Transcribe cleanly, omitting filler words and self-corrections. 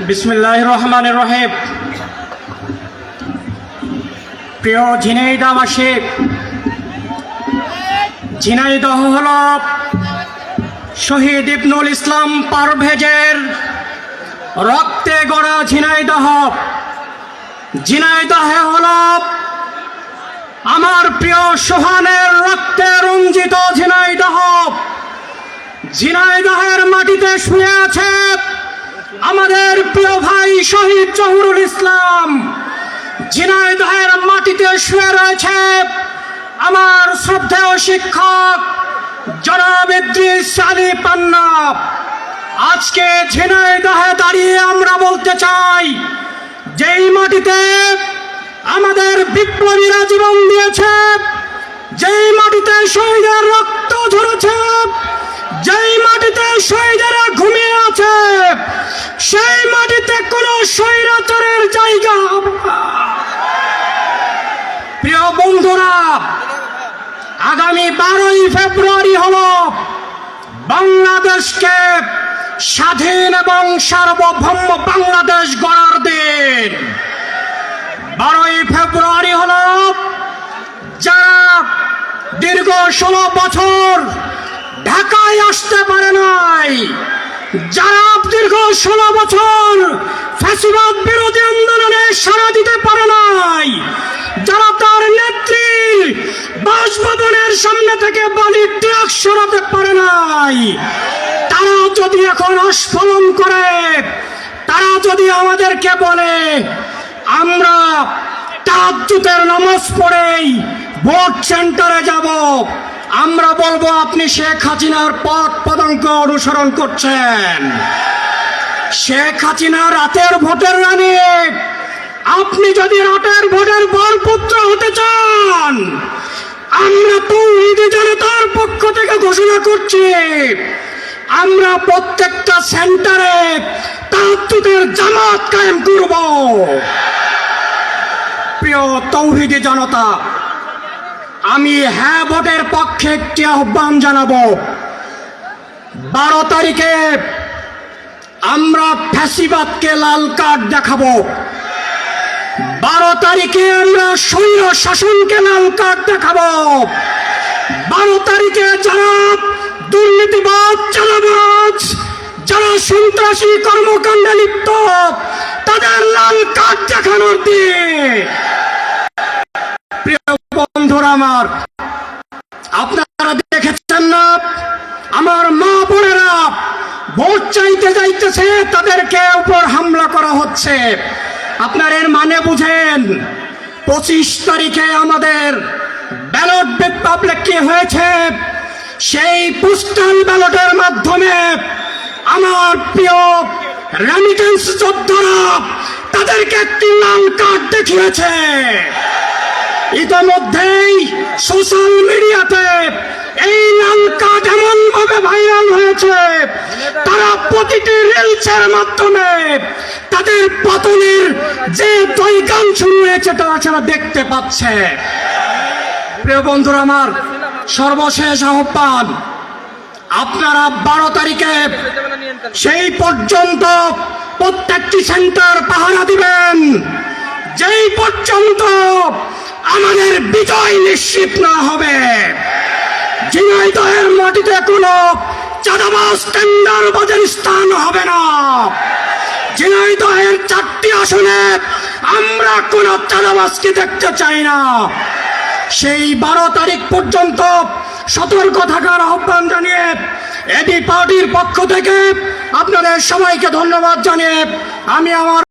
বিসমিল্লাহির রহমানির রহিম। প্রিয় ঝিনাইদহবাসী, ঝিনাইদহ হল শহীদ ইবনুল ইসলাম পারভেজের রক্তে গড়া ঝিনাইদহ। ঝিনাইদহে হল আমার প্রিয় সোহানের রক্তে রঞ্জিত ঝিনাইদহ। ঝিনাইদহের মাটিতে শুয়ে আছে আমাদের প্রিয় ভাই শহীদ জহুরুল ইসলাম। ঝিনাইদহের মাটিতে শুয়ে রয়েছে আমার শ্রদ্ধেয় শিক্ষক জনাব ইদ্রিস আলী পান্না। আজকে ঝিনাইদহে দাঁড়িয়ে আমরা বলতে চাই, যেই মাটিতে আমাদের বিপ্লবীরা জীবন দিয়েছে, যেই মাটিতে শহীদের রক্ত ঝরেছে, যেই মাটিতে শহীদেরা ঘুমিয়ে আছে, সেই মাটিতে কোনো স্বৈরাচারের জায়গা হবে না। প্রিয় বন্ধুরা, আগামী 12ই ফেব্রুয়ারি হল বাংলাদেশকে স্বাধীন এবং সার্বভৌম বাংলাদেশ গড়ার দিন। 12ই ফেব্রুয়ারি হল যারা দীর্ঘ 16 বছর ঢাকায় আসতে পারে নাই, যারা দীর্ঘ 16 বছর ফ্যাসিবাদ বিরোধী আন্দোলনে সাড়া দিতে পারে নাই, যারা তার নেত্রী বাসভবনের সামনে থেকে বালির ট্রাক সরাতে পারে নাই, তারা যদি এখন আস্ফলন করে, তারা যদি আমাদেরকে বলে আমরা তাহাজ্জুদের নামাজ পড়েই ভোট সেন্টারে যাব, আমরা বলবো আপনি শেখ হাসিনার পথ পদাঙ্ক অনুসরণ করছেন। শেখ হাসিনা রাতের ভোটের রানী, আপনি যদি রাতের ভোটের বরপুত্র হতে চান, আমরা তৌহিদি জনতার পক্ষ থেকে ঘোষণা করছি, আমরা প্রত্যেকটা সেন্টারে তাহাজ্জুদের জামাত কায়েম করব। প্রিয় তৌহিদি জনতা, আমি হ্যাঁ ভোটের পক্ষে একটি আহ্বান জানাবো। 12 তারিখে আমরা ফ্যাসিবাদকে লাল কার্ড দেখাবো। 12 তারিখে আমরা স্বৈর শাসনকে লাল কার্ড দেখাবো। 12 তারিখে যারা দুর্নীতিবাদ, চাঁদাবাজ, যারা সন্ত্রাসী কর্মকাণ্ডে লিপ্ত, তাদের লাল কার্ড দেখানোর দিন। প্রিয় বন্ধুরা আমার, আপনারা দেখেছেন না আমার মা বোনেরা ভোট চাইতে যাইতেছে, তাদেরকে উপর হামলা করা হচ্ছে। আপনার এর মানে বুঝেন, 25 তারিখে আমাদের ব্যালট বিপ্লব কি হয়েছে, সেই পোস্টাল ব্যালটের মাধ্যমে আমার প্রিয় রেমিটেন্স যোদ্ধারা তাদেরকে একটি লাল কার্ড দেখিয়েছে। ইতিমধ্যেই সোশ্যাল মিডিয়াতে এই লাল কার্ড এমন ভাবে ভাইরাল হয়েছে, তারা প্রতিটি রিলসের মাধ্যমে তাদের পতনের যে দৈগান শুরু হয়েছে তারা সেটা দেখতে পাচ্ছে। প্রিয় বন্ধুরা আমার, সর্বশেষ আহ্বান, আপনারা 12 তারিখে সেই পর্যন্ত প্রত্যেকটি সেন্টার পাহারা দিবেন, যেই পর্যন্ত আমাদের বিজয় নিশ্চিত না হবে। ঝিনাইদহের মাটিতে কোনো চাঁদাবাজ, টেন্ডারবাজের স্থান হবে না। ঝিনাইদহের 4টি আসনে আমরা কোনো চাঁদাবাজকে দেখতে চাই না। সেই 12 তারিখ পর্যন্ত সতর্ক থাকার আহ্বান জানিয়ে এডি পার্টির পক্ষ থেকে আপনাদের সবাইকে ধন্যবাদ জানিয়ে আমি আমার